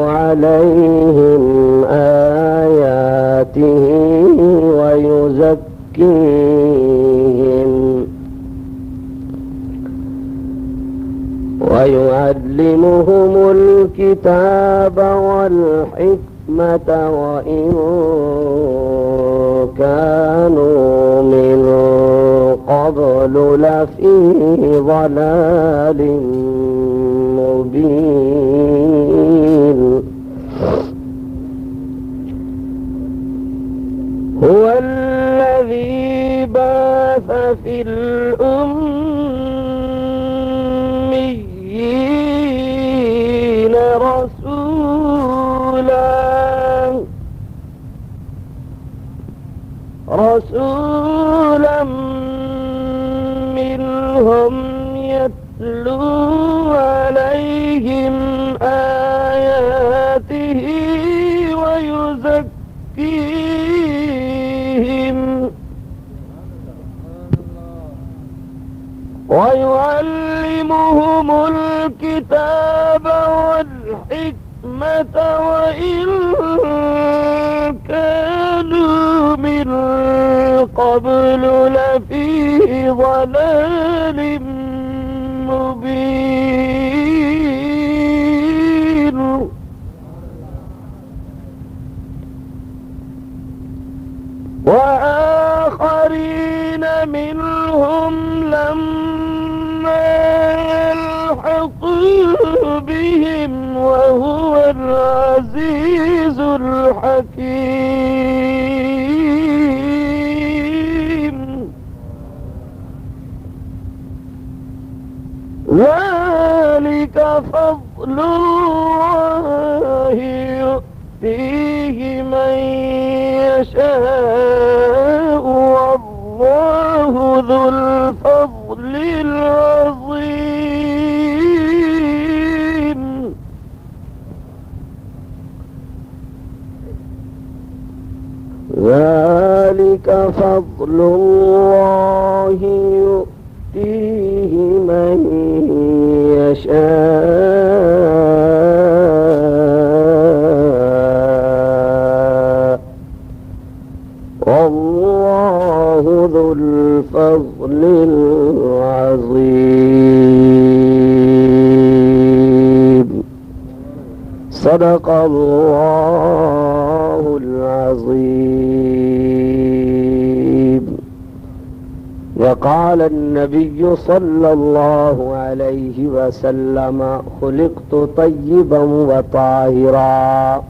عليهم آياته ويعلمهم الكتاب والحكمة وإن كانوا من قبل لفي ضلال مبين هو الذي بعث في الأميين رسولا منهم يتلو عليهم آياته ويعلمهم الكتاب والحكمة وإن كانوا من قبل لفي ضلال مبين وآخرين منهم لما يلحقوا بهم وهو العزيز الحكيم ذلك فضل الله يؤتيه من يشاء والله ذو الفضل العظيم ذلك فضل الله يؤتيه من يشاء والله ذو الفضل العظيم صدق الله العظيم وقال النبي صلى الله عليه وسلم خلقت طيبا وطاهرا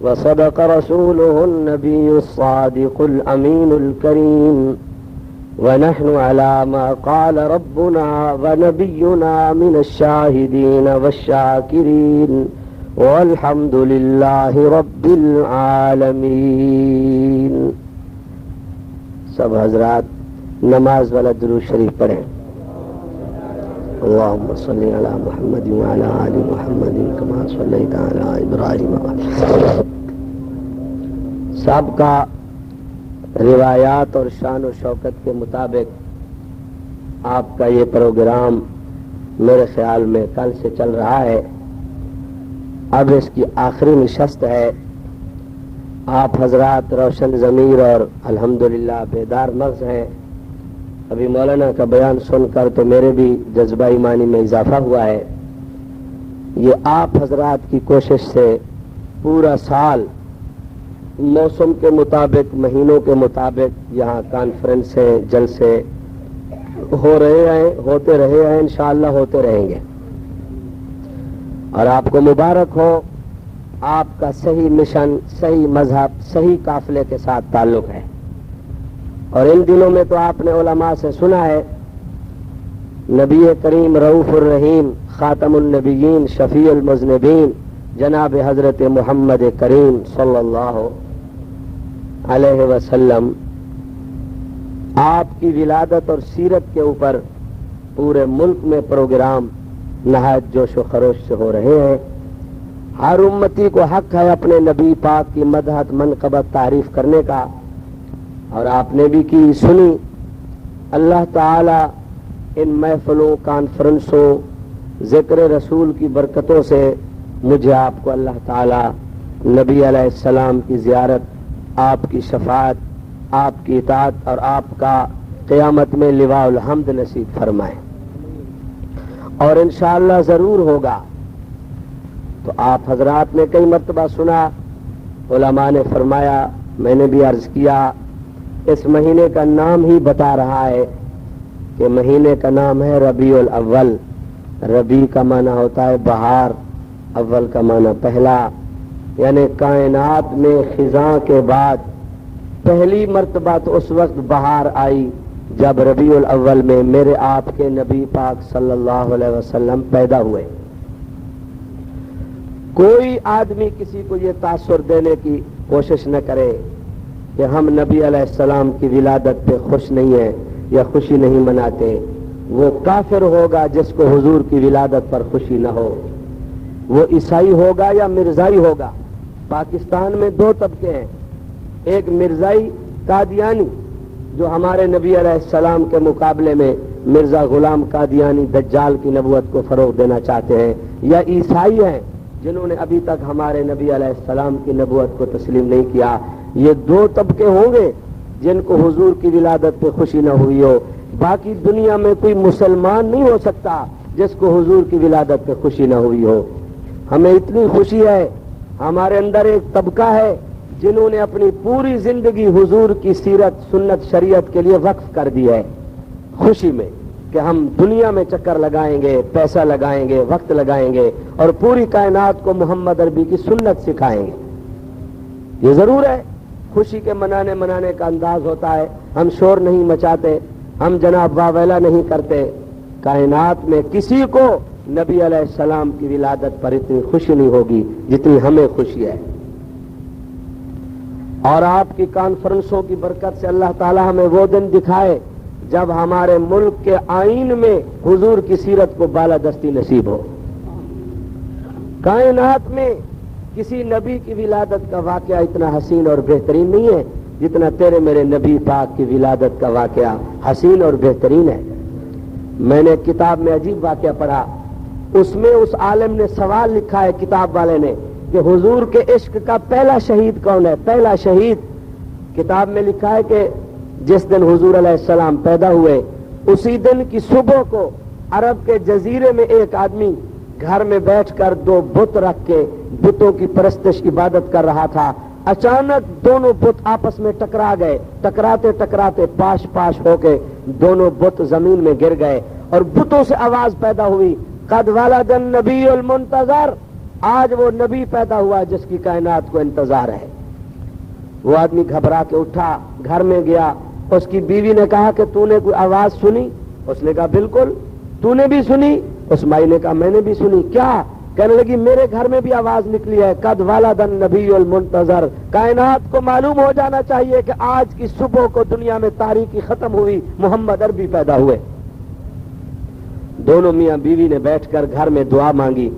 وصدق رسوله النبي الصادق الأمين الكريم ونحن على ما قال ربنا ونبينا من الشاهدين والشاكرين والحمد لله رب العالمين. سب حضرات نماز والا درود شریف پڑھیں. اللهم صل على محمد وعلى آل محمد كما صليت على إبراهيم. سابقہ روایات اور شان و شوکت کے مطابق آپ کا یہ پروگرام میرے خیال میں کل سے چل رہا ہے. اب اس کی آخری نشست ہے. آپ حضرات روشن ضمیر اور الحمدللہ بیدار مغز ہیں. ابھی مولانا کا بیان سن کر تو میرے بھی جذبہ ایمانی میں اضافہ ہوا ہے. یہ آپ حضرات کی کوشش سے پورا سال موسم کے مطابق مہینوں کے مطابق یہاں کانفرنسیں جلسے ہو رہے ہیں, ہوتے رہے ہیں, انشاءاللہ ہوتے رہیں گے. اور آپ کو مبارک ہو, آپ کا صحیح مشن, صحیح مذہب, صحیح قافلے کے ساتھ تعلق ہے. اور ان دنوں میں تو آپ نے علماء سے سنا ہے نبی کریم رؤوف الرحیم خاتم النبیین شفیع المذنبین جناب حضرت محمد کریم صلی اللہ علیہ وسلم آپ کی ولادت اور سیرت کے اوپر پورے ملک میں پروگرام نہایت جوش و خروش سے ہو رہے ہیں. ہر امتی کو حق ہے اپنے نبی پاک کی مدحت منقبت تعریف کرنے کا, اور آپ نے بھی کی سنی. اللہ تعالی ان محفلوں, کانفرنسوں, ذکر رسول کی برکتوں سے مجھے آپ کو اللہ تعالی نبی علیہ السلام کی زیارت، آپ کی شفاعت، آپ کی اطاعت اور آپ کا قیامت میں لواء الحمد نصیب فرمائے، اور انشاءاللہ ضرور ہوگا۔ تو آپ حضرات نے کئی مرتبہ سنا، علماء نے فرمایا، میں نے بھی عرض کیا، اس مہینے کا نام ہی بتا رہا ہے کہ مہینے کا نام ہے ربیع الاول۔ ربیع کا معنی ہوتا ہے بہار، اول کا معنی پہلا، یعنی کائنات میں خزاں کے بعد پہلی مرتبہ تو اس وقت بہار آئی جب ربیع الاول میں میرے آپ کے نبی پاک صلی اللہ علیہ وسلم پیدا ہوئے۔ کوئی آدمی کسی کو یہ تاثر دینے کی کوشش نہ کرے کہ ہم نبی علیہ السلام کی ولادت پہ خوش نہیں ہیں یا خوشی نہیں مناتے، وہ کافر ہوگا جس کو حضور کی ولادت پر خوشی نہ ہو، وہ عیسائی ہوگا یا مرزائی ہوگا۔ پاکستان میں دو طبقے ہیں، ایک مرزائی قادیانی جو ہمارے نبی علیہ السلام کے مقابلے میں مرزا غلام قادیانی دجال کی نبوت کو فروغ دینا چاہتے ہیں، یا عیسائی ہیں جنہوں نے ابھی تک ہمارے نبی علیہ السلام کی نبوت کو تسلیم نہیں کیا۔ یہ دو طبقے ہوں گے جن کو حضور کی ولادت پہ خوشی نہ ہوئی ہو۔ باقی دنیا میں کوئی مسلمان نہیں ہو سکتا جس کو حضور کی ولادت پہ خوشی نہ ہوئی ہو۔ ہمیں اتنی خوشی ہے، ہمارے اندر ایک طبقہ ہے جنہوں نے اپنی پوری زندگی حضور کی سیرت، سنت، شریعت کے لیے وقف کر دی ہے، خوشی میں کہ ہم دنیا میں چکر لگائیں گے، پیسہ لگائیں گے، وقت لگائیں گے اور پوری کائنات کو محمد عربی کی سنت سکھائیں گے۔ یہ ضرور ہے، خوشی کے منانے کا انداز ہوتا ہے، ہم شور نہیں مچاتے، ہم جناب واویلا نہیں کرتے۔ کائنات میں کسی کو نبی علیہ السلام کی ولادت پر اتنی خوشی نہیں ہوگی جتنی ہمیں خوشی ہے۔ اور آپ کی کانفرنسوں کی برکت سے اللہ تعالی ہمیں وہ دن دکھائے جب ہمارے ملک کے آئین میں حضور کی سیرت کو بالادستی نصیب ہو۔ کائنات میں کسی نبی کی ولادت کا واقعہ اتنا حسین اور بہترین نہیں ہے جتنا تیرے میرے نبی پاک کی ولادت کا واقعہ حسین اور بہترین ہے۔ میں نے کتاب میں عجیب واقعہ پڑھا، اس میں اس عالم نے سوال لکھا ہے، کتاب والے نے، کہ حضور کے عشق کا پہلا شہید کون ہے؟ پہلا شہید کتاب میں لکھا ہے کہ جس دن حضور علیہ السلام پیدا ہوئے اسی دن کی صبح کو عرب کے جزیرے میں ایک آدمی گھر میں بیٹھ کر دو بت رکھ کے بتوں کی پرستش عبادت کر رہا تھا۔ اچانک دونوں بت آپس میں ٹکرا گئے، ٹکراتے ٹکراتے پاش پاش ہو کے دونوں بت زمین میں گر گئے، اور بتوں سے آواز پیدا ہوئی، قد ولد النبی المنتظر، آج وہ نبی پیدا ہوا جس کی کائنات کو انتظار ہے۔ وہ آدمی گھبرا کے اٹھا، گھر میں گیا، اس کی بیوی نے کہا کہ تو نے کوئی آواز سنی؟ اس نے کہا بالکل۔ تو نے بھی سنی؟ اس مائی نے کہا میں نے بھی سنی۔ کیا؟ کہنے لگی میرے گھر میں بھی آواز نکلی ہے، قد ولد النبی المنتظر۔ کائنات کو معلوم ہو جانا چاہیے کہ آج کی صبح کو دنیا میں تاریکی ختم ہوئی، محمد عربی پیدا ہوئے۔ دونوں میاں بیوی نے بیٹھ کر گھر میں دعا مانگی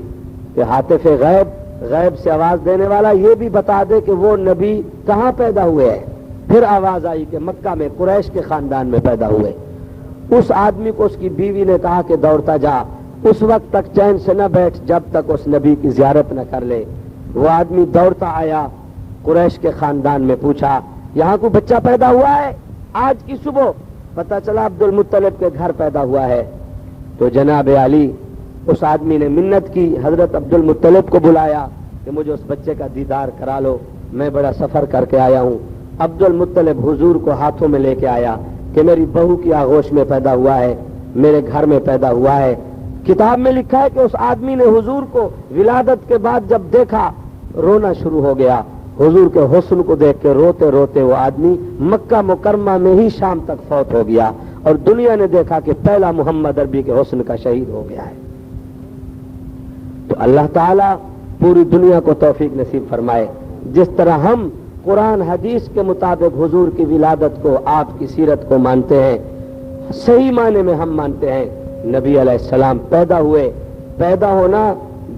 کہ حاطف غیب، غیب سے آواز دینے والا، یہ بھی بتا دے کہ وہ نبی کہاں پیدا ہوئے ہیں۔ پھر آواز آئی کہ مکہ میں قریش کے خاندان میں پیدا ہوئے۔ اس آدمی کو اس کی بیوی نے کہا کہ دوڑتا جا، اس وقت تک چین سے نہ بیٹھ جب تک اس نبی کی زیارت نہ کر لے۔ وہ آدمی دوڑتا آیا، قریش کے خاندان میں پوچھا یہاں کوئی بچہ پیدا ہوا ہے؟ آج کی صبح پتہ چلا عبد المطلب کے گھر پیدا ہوا ہے۔ تو جناب علی، اس آدمی نے منت کی، حضرت عبد المطلب کو بلایا کہ مجھے اس بچے کا دیدار کرا لو، میں بڑا سفر کر کے آیا ہوں۔ عبد المطلب حضور کو ہاتھوں میں لے کے آیا کہ میری بہو کی آغوش میں پیدا ہوا ہے، میرے گھر میں پیدا ہوا ہے۔ کتاب میں لکھا ہے کہ اس آدمی نے حضور کو ولادت کے بعد جب دیکھا رونا شروع ہو گیا۔ حضور کے حسن کو دیکھ کے روتے روتے وہ آدمی مکہ مکرمہ میں ہی شام تک فوت ہو گیا، اور دنیا نے دیکھا کہ پہلا محمد عربی کے حسن کا شہید ہو گیا ہے۔ تو اللہ تعالیٰ پوری دنیا کو توفیق نصیب فرمائے، جس طرح ہم قرآن حدیث کے مطابق حضور کی ولادت کو، آپ کی سیرت کو مانتے ہیں، صحیح معنی میں ہم مانتے ہیں نبی علیہ السلام پیدا ہوئے۔ پیدا ہونا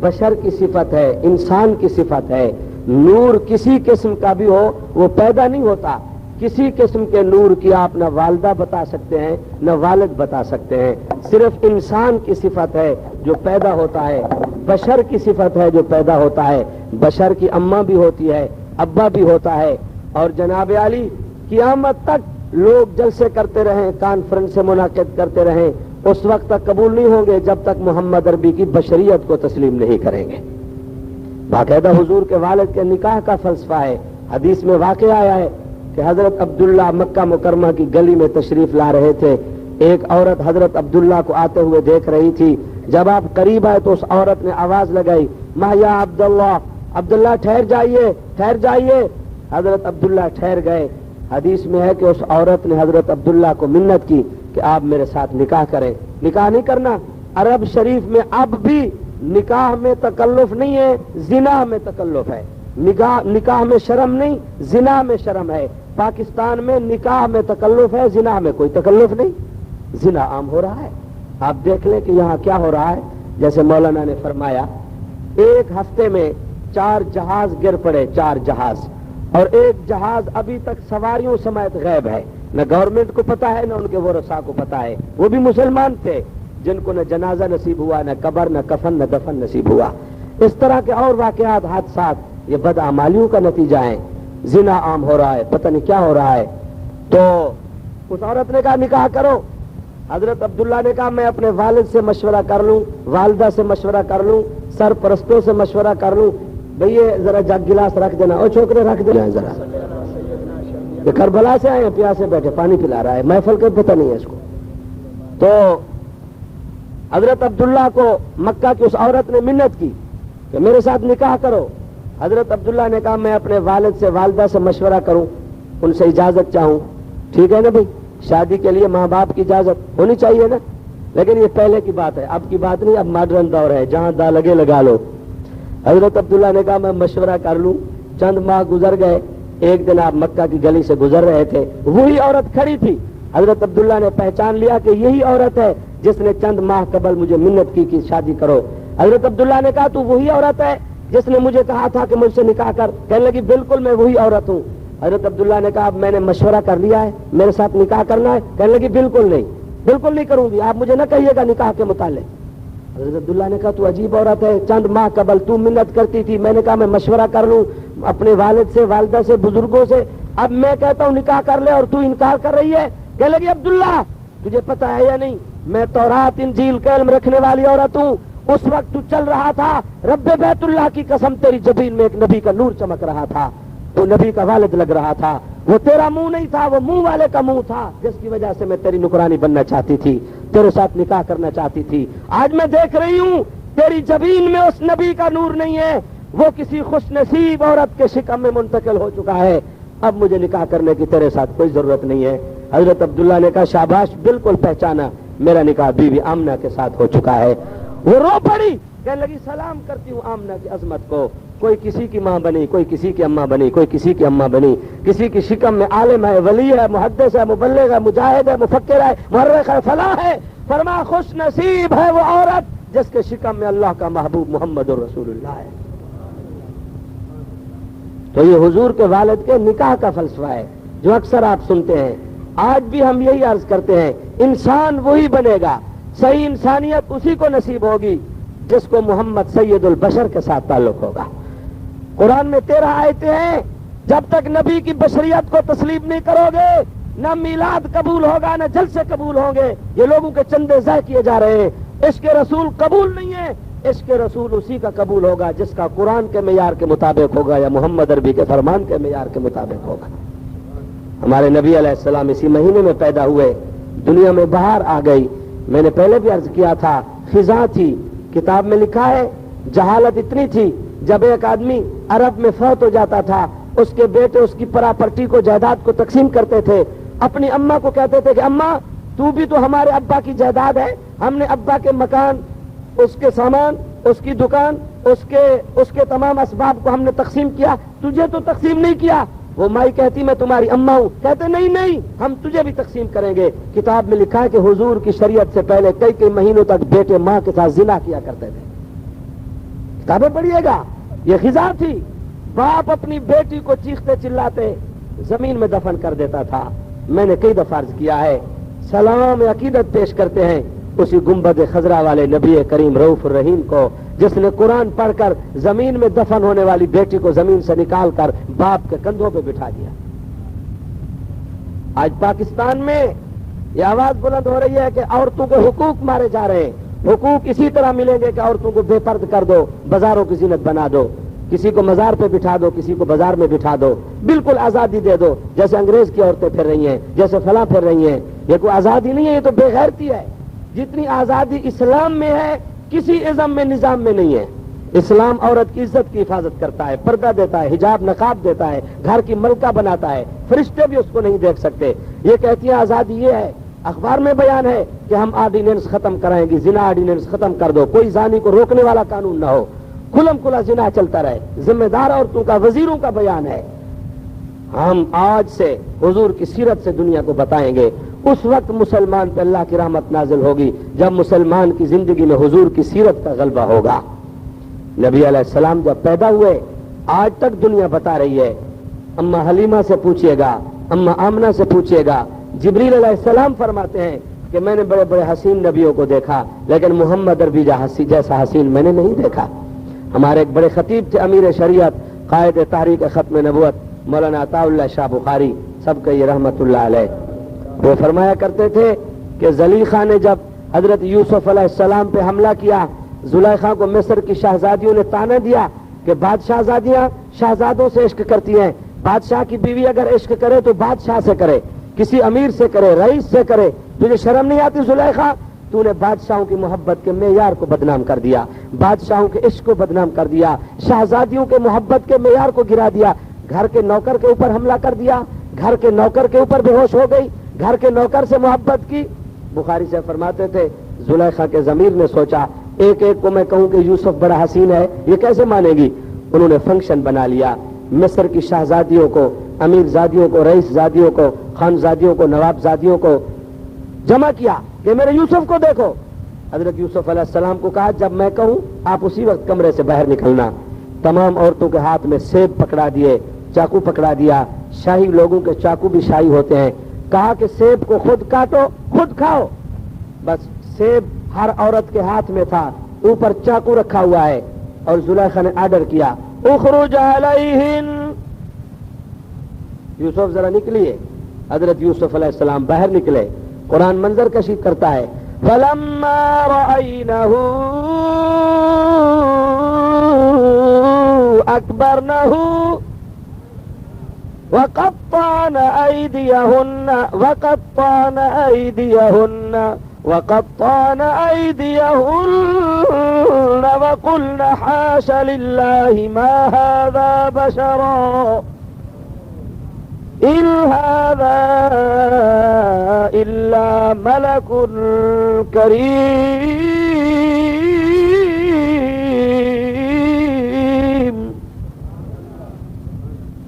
بشر کی صفت ہے، انسان کی صفت ہے۔ نور کسی قسم کا بھی ہو وہ پیدا نہیں ہوتا۔ کسی قسم کے نور کی آپ نہ والدہ بتا سکتے ہیں نہ والد بتا سکتے ہیں، صرف انسان کی صفت ہے جو پیدا ہوتا ہے۔ بشر کی صفت ہے جو پیدا ہوتا ہے. بشر کی اماں بھی ہوتی ہے, ابا بھی ہوتا ہے. اور جناب علی قیامت تک لوگ جلسے کرتے رہیں, کانفرنس سے منعقد کرتے رہیں, اس وقت تک قبول نہیں ہوں گے جب تک محمد عربی کی بشریت کو تسلیم نہیں کریں گے. باقاعدہ حضور کے والد کے نکاح کا فلسفہ ہے. حدیث میں واقعہ آیا ہے کہ حضرت عبداللہ مکہ مکرمہ کی گلی میں تشریف لا رہے تھے. ایک عورت حضرت عبداللہ کو آتے ہوئے دیکھ رہی تھی. جب آپ قریب آئے تو اس عورت نے آواز لگائی, ما یا عبداللہ, عبداللہ ٹھہر جائیے, ٹھہر جائیے. حضرت عبداللہ ٹھہر گئے. حدیث میں ہے کہ اس عورت نے حضرت عبداللہ کو منت کی کہ آپ میرے ساتھ نکاح کریں. نکاح نہیں کرنا. عرب شریف میں اب بھی نکاح میں تکلف نہیں ہے, زنا میں تکلف ہے. نکاح میں شرم نہیں, زنا میں شرم ہے. پاکستان میں نکاح میں تکلف ہے, زنا میں کوئی تکلف نہیں. زنا عام ہو رہا ہے. آپ دیکھ لیں کہ یہاں کیا ہو رہا ہے. جیسے مولانا نے فرمایا, ایک ہفتے میں 4 جہاز گر پڑے, 4 جہاز, اور ایک جہاز ابھی تک سواریوں سمیت غائب ہے. نہ گورنمنٹ کو پتا ہے, نہ ان کے ورثاء کو پتا ہے. وہ بھی مسلمان تھے جن کو نہ جنازہ نصیب ہوا, نہ قبر, نہ کفن, نہ دفن نصیب ہوا. اس طرح کے اور واقعات, حادثات یہ بدعمالیوں کا نتیجہ ہے. زنا عام ہو رہا ہے, پتہ نہیں کیا ہو رہا ہے. تو اس عورت نے کہا نکاح کرو. حضرت عبداللہ نے کہا میں اپنے والد سے مشورہ کر لوں, والدہ سے مشورہ کر لوں, سرپرستوں سے مشورہ کر لوں. بھئی یہ ذرا جگ گلاس رکھ دینا, او چھوکرے رکھ دینا ذرا. یہ کربلا سے آئے ہیں, پیاسے بیٹھے, پانی پلا رہا ہے, محفل کا پتہ نہیں ہے اس کو. تو حضرت عبداللہ کو مکہ کی اس عورت نے منت کی کہ میرے ساتھ نکاح کرو. حضرت عبداللہ نے کہا میں اپنے والد سے, والدہ سے مشورہ کروں, ان سے اجازت چاہوں. ٹھیک ہے نا بھائی, شادی کے لیے ماں باپ کی اجازت ہونی چاہیے نا. لیکن یہ پہلے کی بات ہے, اب کی بات نہیں. اب ماڈرن دور ہے, جہاں دا لگے لگا لو. حضرت عبداللہ نے کہا میں مشورہ کر لوں. چند ماہ گزر گئے. ایک دن آپ مکہ کی گلی سے گزر رہے تھے, وہی عورت کھڑی تھی. حضرت عبداللہ نے پہچان لیا کہ یہی عورت ہے جس نے چند ماہ قبل مجھے منت کی کہ شادی کرو. حضرت عبداللہ نے کہا تو وہی عورت ہے جس نے مجھے کہا تھا کہ مجھ سے نکاح کر. کہنے لگی بالکل میں وہی عورت ہوں. حضرت عبداللہ نے کہا اب میں نے مشورہ کر لیا ہے, میرے ساتھ نکاح کرنا ہے. کہنے لگی بالکل نہیں, بالکل نہیں کروں گی, آپ مجھے نہ کہیے گا نکاح کے متعلق. حضرت عبداللہ نے کہا تو عجیب عورت ہے, چند ماہ قبل تو منت کرتی تھی, میں نے کہا میں مشورہ کر لوں اپنے والد سے, والدہ سے, بزرگوں سے. اب میں کہتا ہوں نکاح کر لے اور تو انکار کر رہی ہے. کہنے لگی عبداللہ تجھے پتا ہے یا نہیں, میں تورات انجیل کا علم رکھنے والی عورت ہوں. اس وقت تو چل رہا تھا, رب بیت اللہ کی قسم تیری جبین میں ایک نبی کا نور چمک رہا تھا, تو نبی کا والد لگ رہا تھا. وہ تیرا منہ نہیں تھا, وہ منہ والے کا منہ تھا, جس کی وجہ سے میں تیری نکرانی بننا چاہتی تھی, تیرے ساتھ نکاح کرنا چاہتی تھی. آج میں دیکھ رہی ہوں تیری جبین میں اس نبی کا نور نہیں ہے, وہ کسی خوش نصیب عورت کے شکم میں منتقل ہو چکا ہے. اب مجھے نکاح کرنے کی تیرے ساتھ کوئی ضرورت نہیں ہے. حضرت عبداللہ نے کہا شاباش, بالکل پہچانا, میرا نکاح بیوی آمنہ کے ساتھ ہو چکا ہے. وہ رو پڑی, کہنے لگی سلام کرتی ہوں آمنہ کی عظمت کو. کوئی کسی کی ماں بنی, کوئی کسی کی اماں بنی, کوئی کسی کی اماں بنی, کسی کی شکم میں عالم ہے, ولی ہے, محدث ہے, مبلغ ہے, مجاہد ہے, مفکر ہے, محرخ ہے, فلاح ہے. فرما خوش نصیب ہے وہ عورت جس کے شکم میں اللہ کا محبوب محمد رسول اللہ ہے. تو یہ حضور کے والد کے نکاح کا فلسفہ ہے جو اکثر آپ سنتے ہیں. آج بھی ہم یہی عرض کرتے ہیں, انسان وہی بنے گا, صحیح انسانیت اسی کو نصیب ہوگی جس کو محمد سید البشر کے ساتھ تعلق ہوگا. قرآن میں 13 آیتیں ہیں, جب تک نبی کی بشریت کو تسلیم نہیں کرو گے نہ میلاد قبول ہوگا, نہ جلسے قبول ہوں گے. یہ لوگوں کے چندے ضائع کیے جا رہے ہیں. عشق رسول قبول نہیں ہے. عشق رسول اسی کا قبول ہوگا جس کا قرآن کے معیار کے مطابق ہوگا یا محمد عربی کے فرمان کے معیار کے مطابق ہوگا. ہمارے نبی علیہ السلام اسی مہینے میں پیدا ہوئے, دنیا میں بہار آ گئی. میں نے پہلے بھی عرض کیا تھا, خزاں تھی, کتاب میں لکھا ہے جہالت اتنی تھی, جب ایک آدمی عرب میں فوت ہو جاتا تھا, اس کے بیٹے اس کی پراپرٹی کو, جائیداد کو تقسیم کرتے تھے. اپنی اماں کو کہتے تھے کہ اماں تو بھی تو ہمارے ابا کی جائیداد ہے, ہم نے ابا کے مکان, اس کے سامان, اس کی دکان, اس کے تمام اسباب کو ہم نے تقسیم کیا, تجھے تو تقسیم نہیں کیا. وہ مائی کہتی میں تمہاری اماں ہوں, کہتے نہیں نہیں ہم تجھے بھی تقسیم کریں گے. کتاب میں لکھا ہے کہ حضور کی شریعت سے پہلے کئی مہینوں تک بیٹے ماں کے ساتھ زنا کیا کرتے تھے. کتابیں پڑھیے گا. یہ خزاں تھی. باپ اپنی بیٹی کو چیختے چلاتے زمین میں دفن کر دیتا تھا. میں نے کئی دفعہ عرض کیا ہے, سلام عقیدت پیش کرتے ہیں اسی گنبد خضرا والے نبی کریم رؤوف الرحیم کو جس نے قرآن پڑھ کر زمین میں دفن ہونے والی بیٹی کو زمین سے نکال کر باپ کے کندھوں پہ بٹھا دیا. آج پاکستان میں یہ آواز بلند ہو رہی ہے کہ عورتوں کو حقوق مارے جا رہے ہیں. حقوق اسی طرح ملیں گے کہ عورتوں کو بے پرد کر دو, بازاروں کی زینت بنا دو, کسی کو مزار پہ بٹھا دو, کسی کو بازار میں بٹھا دو, بالکل آزادی دے دو. جیسے انگریز کی عورتیں پھر رہی ہیں, جیسے فلاں پھر رہی ہیں. یہ کوئی آزادی نہیں ہے, یہ تو بے غیرتی ہے. جتنی آزادی اسلام میں ہے کسی ازم میں نظام میں نہیں ہے. اسلام عورت کی عزت کی حفاظت کرتا ہے, پردہ دیتا ہے, حجاب نقاب دیتا ہے, گھر کی ملکہ بناتا ہے, فرشتے بھی اس کو نہیں دیکھ سکتے. یہ کہتی ہے آزادی یہ ہے. اخبار میں بیان ہے کہ ہم آرڈیننس ختم کرائیں گے, زنا آرڈیننس ختم کر دو, کوئی زانی کو روکنے والا قانون نہ ہو, کھلم کھلا زنا چلتا رہے. ذمہ دار عورتوں کا, وزیروں کا بیان ہے. ہم آج سے حضور کی سیرت سے دنیا کو بتائیں گے. اس وقت مسلمان پہ اللہ کی رحمت نازل ہوگی جب مسلمان کی زندگی میں حضور کی سیرت کا غلبہ ہوگا. نبی علیہ السلام جب پیدا ہوئے آج تک دنیا بتا رہی ہے. اما حلیمہ سے پوچھئے گا, اما آمنہ سے پوچھئے گا. جبریل علیہ السلام فرماتے ہیں کہ میں نے بڑے بڑے حسین نبیوں کو دیکھا لیکن محمد عربی جیسا حسین میں نے نہیں دیکھا. ہمارے ایک بڑے خطیب تھے, امیر شریعت, قائد تحریک ختم نبوت, مولانا عطا اللہ شاہ بخاری, سب کا یہ رحمت اللہ علیہ. وہ فرمایا کرتے تھے کہ زلیخا نے جب حضرت یوسف علیہ السلام پہ حملہ کیا, زلیخا کو مصر کی شہزادیوں نے تانا دیا کہ شہزادیاں شہزادوں سے عشق کرتی ہیں, بادشاہ کی بیوی اگر عشق کرے تو بادشاہ سے کرے, کسی امیر سے کرے, رئیس سے کرے. تجھے شرم نہیں آتی زلیخا؟ تو نے بادشاہوں کی محبت کے معیار کو بدنام کر دیا, بادشاہوں کے عشق کو بدنام کر دیا, شہزادیوں کے محبت کے معیار کو گرا دیا. گھر کے نوکر کے اوپر حملہ کر دیا, گھر کے نوکر کے اوپر بے ہوش ہو گئی, گھر کے نوکر سے محبت کی. بخاری سے فرماتے تھے زلیخا کے ضمیر نے سوچا ایک ایک کو میں کہوں کہ یوسف بڑا حسین ہے, یہ کیسے مانے گی. انہوں نے فنکشن بنا لیا, مصر کی شہزادیوں کو, امیر زادیوں کو, رئیس زادیوں کو, خان زادیوں کو, نواب زادیوں کو جمع کیا کہ میرے یوسف کو دیکھو. حضرت یوسف علیہ السلام کو کہا جب میں کہوں آپ اسی وقت کمرے سے باہر نکلنا. تمام عورتوں کے ہاتھ میں سیب پکڑا دیے, چاقو پکڑا دیا. شاہی لوگوں کے چاقو بھی شاہی ہوتے ہیں. کہا کہ سیب کو خود کاٹو, خود کھاؤ. بس سیب ہر عورت کے ہاتھ میں تھا, اوپر چاقو رکھا ہوا ہے. اور زلیخا نے آرڈر کیا اخرج علیہن, یوسف ذرا نکلیے. حضرت یوسف علیہ السلام باہر نکلے. قرآن منظر کشی کرتا ہے فلما رأینہ اکبرنہ وقطعن ایدیہن وقلن حاش للہ ما هذا بشرا إن هذا إلا ملك كريم.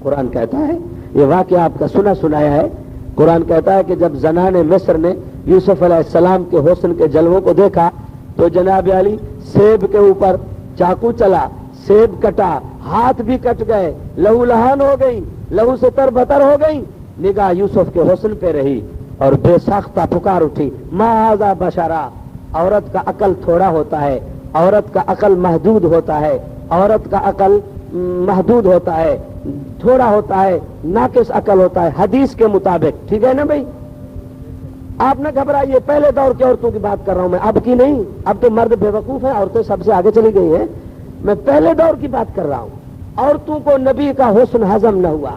قرآن کہتا ہے, یہ واقعہ آپ کا سنایا ہے. قرآن کہتا ہے کہ جب زنان مصر نے یوسف علیہ السلام کے حسن کے جلووں کو دیکھا تو جناب علی سیب کے اوپر چاقو چلا, سیب کٹا, ہاتھ بھی کٹ گئے, لہو لہان ہو گئی, لہو سے تر بتر ہو گئی. نگاہ یوسف کے حسن پہ رہی اور بے ساختہ پکار اٹھی ما ھذا بشرا. عورت کا عقل تھوڑا ہوتا ہے, عورت کا عقل محدود ہوتا ہے, عورت کا عقل محدود ہوتا ہے, تھوڑا ہوتا ہے, ناقص عقل ہوتا ہے حدیث کے مطابق. ٹھیک ہے نا بھائی, آپ نہ گھبرائیے. پہلے دور کے عورتوں کی بات کر رہا ہوں میں, اب کی نہیں. اب تو مرد بے وقوف ہیں, عورتیں سب سے آگے چلی گئی ہیں. میں پہلے دور کی بات کر رہا ہوں. عورتوں کو نبی کا حسن ہضم نہ ہوا.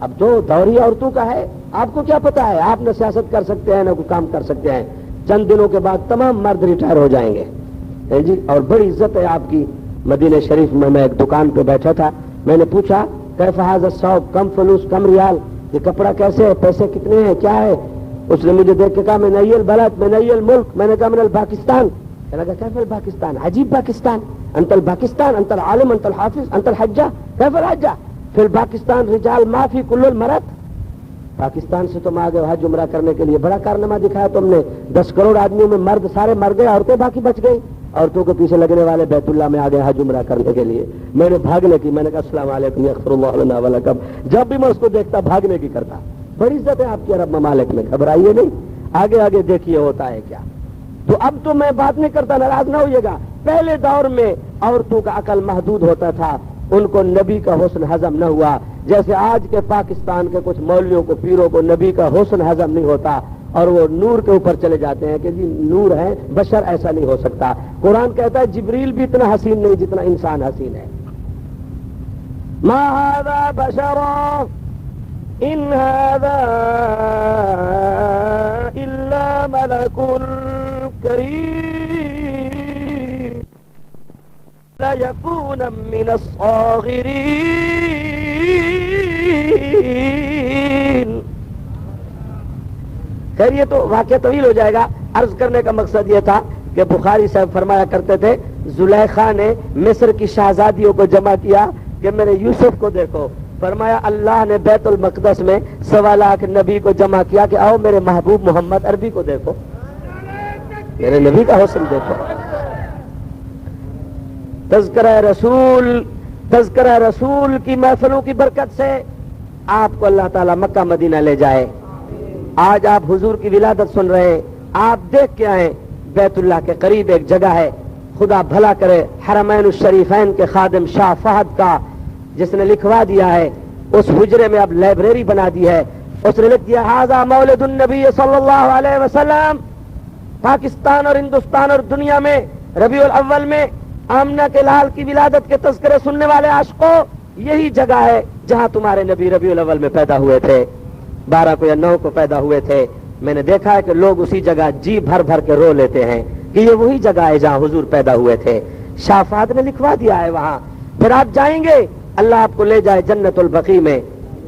اب تو دور ہی عورتوں کا ہے. آپ کو کیا پتا ہے, آپ نہ سیاست کر سکتے ہیں نہ کوئی کام کر سکتے ہیں. چند دنوں کے بعد تمام مرد ریٹائر ہو جائیں گے جی. اور بڑی عزت ہے آپ کی. مدینہ شریف میں ایک دکان پہ بیٹھا تھا, میں نے پوچھا کیف ھذا الثوب کم فلوس کم ریال, یہ کپڑا کیسے ہے, پیسے کتنے ہیں, کیا ہے. اس نے مجھے دیکھ کے کہا میں نئی البلد, میں نئی الملک. میں نے کہا من الپاکستان. کہنے لگا کیف الپاکستان, عجیب پاکستان, انت الپاکستان, انت العالم, انت الحافظ, انت الحجہ, کیف الحجہ, فی الپاکستان رجال ما فی کل المرد. پاکستان سے تم آ گئے حج عمرہ کرنے کے لیے, بڑا کارنامہ دکھایا تم نے. 10 کروڑ آدمیوں میں مرد سارے مر گئے, عورتیں باقی بچ گئی. عورتوں کے پیچھے لگنے والے بیت اللہ میں آ گئے حج عمرہ کرنے کے لیے. میں نے بھاگنے کی, میں نے کہا السلام علیکم یغفر اللہ لنا ولکم. جب بھی میں اس کو دیکھتا بھاگنے کی کرتا. بڑی عزت ہے آپ کی عرب ممالک میں, گھبرائیے نہیں, آگے آگے دیکھیے ہوتا ہے کیا. تو اب تو میں بات نہیں کرتا, ناراض نہ ہوئیے گا. پہلے دور میں عورتوں کا عقل محدود ہوتا تھا، ان کو نبی کا حسن ہضم نہ ہوا، جیسے آج کے پاکستان کے کچھ مولویوں کو، پیروں کو نبی کا حسن ہضم نہیں ہوتا اور وہ نور کے اوپر چلے جاتے ہیں کہ جی نور ہے، بشر ایسا نہیں ہو سکتا۔ قرآن کہتا ہے جبریل بھی اتنا حسین نہیں جتنا انسان حسین ہے۔ ما هذا بشرا ان هذا الا ملک کریم لَيَكُونَ مِنَ الصَّاغِرِينَ۔ خیر یہ تو واقعہ طویل ہو جائے گا، عرض کرنے کا مقصد یہ تھا کہ بخاری صاحب فرمایا کرتے تھے زلیخا نے مصر کی شہزادیوں کو جمع کیا کہ میرے یوسف کو دیکھو، فرمایا اللہ نے بیت المقدس میں 1.25 لاکھ نبی کو جمع کیا کہ آؤ میرے محبوب محمد عربی کو دیکھو، میرے نبی کا حسن دیکھو۔ تذکرہ رسول کی محفلوں کی برکت سے آپ کو اللہ تعالیٰ مکہ مدینہ لے جائے۔ آج آپ حضور کی ولادت سن رہے ہیں، آپ دیکھ کے آئیں، بیت اللہ کے قریب ایک جگہ ہے، خدا بھلا کرے حرمین الشریفین کے خادم شاہ فہد کا، جس نے لکھوا دیا ہے، اس حجرے میں اب لائبریری بنا دی ہے، اس نے لکھ دیا ھذا مولد النبی صلی اللہ علیہ وسلم۔ پاکستان اور ہندوستان اور دنیا میں ربیع الاول میں آمنہ کے لال کی ولادت کے تذکرے سننے والے عاشقوں، یہی جگہ ہے جہاں تمہارے نبی ربیع الاول میں پیدا ہوئے تھے، 12 کو یا 9 کو پیدا ہوئے تھے۔ میں نے دیکھا ہے کہ لوگ اسی جگہ جی بھر بھر کے رو لیتے ہیں کہ یہ وہی جگہ ہے جہاں حضور پیدا ہوئے تھے۔ شاہ فہد نے لکھوا دیا ہے وہاں، پھر آپ جائیں گے اللہ آپ کو لے جائے جنت البقیع میں،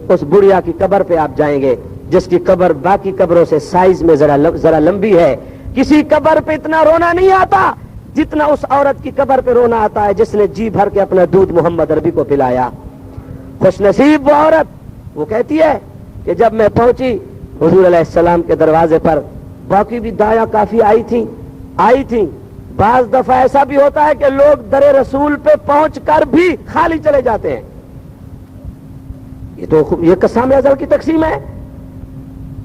اس بڑھیا کی قبر پہ آپ جائیں گے جس کی قبر باقی قبروں سے سائز میں ذرا لمبی ہے۔ کسی قبر پہ اتنا رونا نہیں آتا جتنا اس عورت کی قبر پہ رونا آتا ہے جس نے جی بھر کے اپنا دودھ محمد عربی کو پلایا۔ خوش نصیب وہ عورت، وہ کہتی ہے کہ جب میں پہنچی حضور علیہ السلام کے دروازے پر، باقی بھی دایاں کافی آئی تھیں۔ بعض دفعہ ایسا بھی ہوتا ہے کہ لوگ در رسول پہ پہنچ کر بھی خالی چلے جاتے ہیں۔ یہ قسام ازل کی تقسیم ہے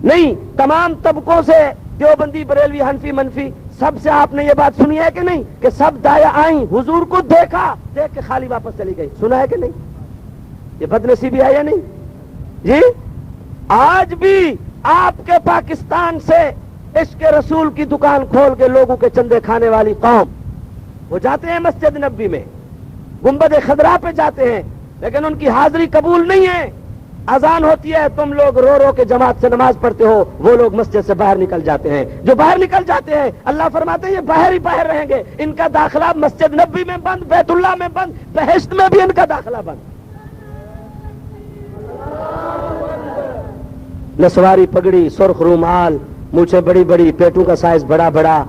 نہیں، تمام طبقوں سے، دیوبندی، بریلوی، حنفی، منفی، سب سے آپ نے یہ بات سنی ہے کہ نہیں کہ سب دایا آئیں، حضور کو دیکھا، دیکھ کے خالی واپس چلی گئی، سنا ہے کہ نہیں؟ یہ بدنصیبی ہے یا نہیں جی؟ آج بھی آپ کے پاکستان سے عشق رسول کی دکان کھول کے لوگوں کے چندے کھانے والی قوم، وہ جاتے ہیں مسجد نبوی میں، گنبد خضرا پہ جاتے ہیں، لیکن ان کی حاضری قبول نہیں ہے۔ اذان ہوتی ہے، تم لوگ رو رو کے جماعت سے نماز پڑھتے ہو، وہ لوگ مسجد سے باہر نکل جاتے ہیں۔ جو باہر نکل جاتے ہیں اللہ فرماتے ہیں یہ باہر ہی باہر رہیں گے، ان کا داخلہ مسجد نبوی میں بند، بیت اللہ میں بند، بہشت میں بھی ان کا داخلہ بند۔ نسواری پگڑی، سرخ رومال، مونچھیں بڑی بڑی، پیٹوں کا سائز بڑا بڑا،